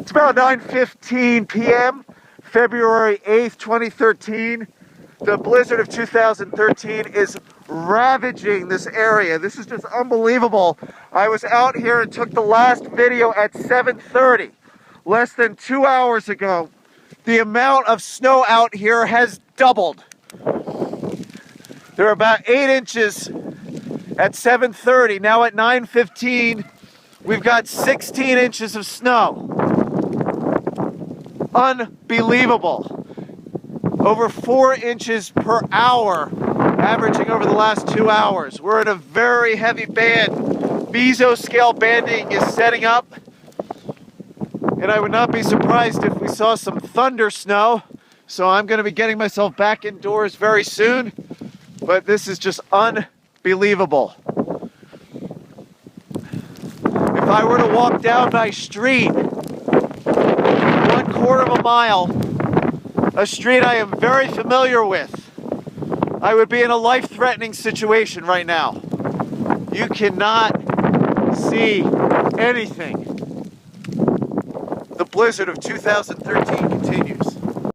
It's about 9:15 p.m., February 8th, 2013. The blizzard of 2013 is ravaging this area. This is just unbelievable. I was out here and took the last video at 7:30, less than 2 hours ago. The amount of snow out here has doubled. There are about 8 inches at 7:30. Now at 9:15, we've got 16 inches of snow. Unbelievable. Over 4 inches per hour, averaging over the last 2 hours. We're in a very heavy band. Mesoscale banding is setting up. And I would not be surprised if we saw some thunder snow. So I'm going to be getting myself back indoors very soon. But this is just unbelievable. If I were to walk down my street, 1/4 of a mile, a street I am very familiar with, I would be in a life-threatening situation right now. You cannot see anything. The blizzard of 2013 continues.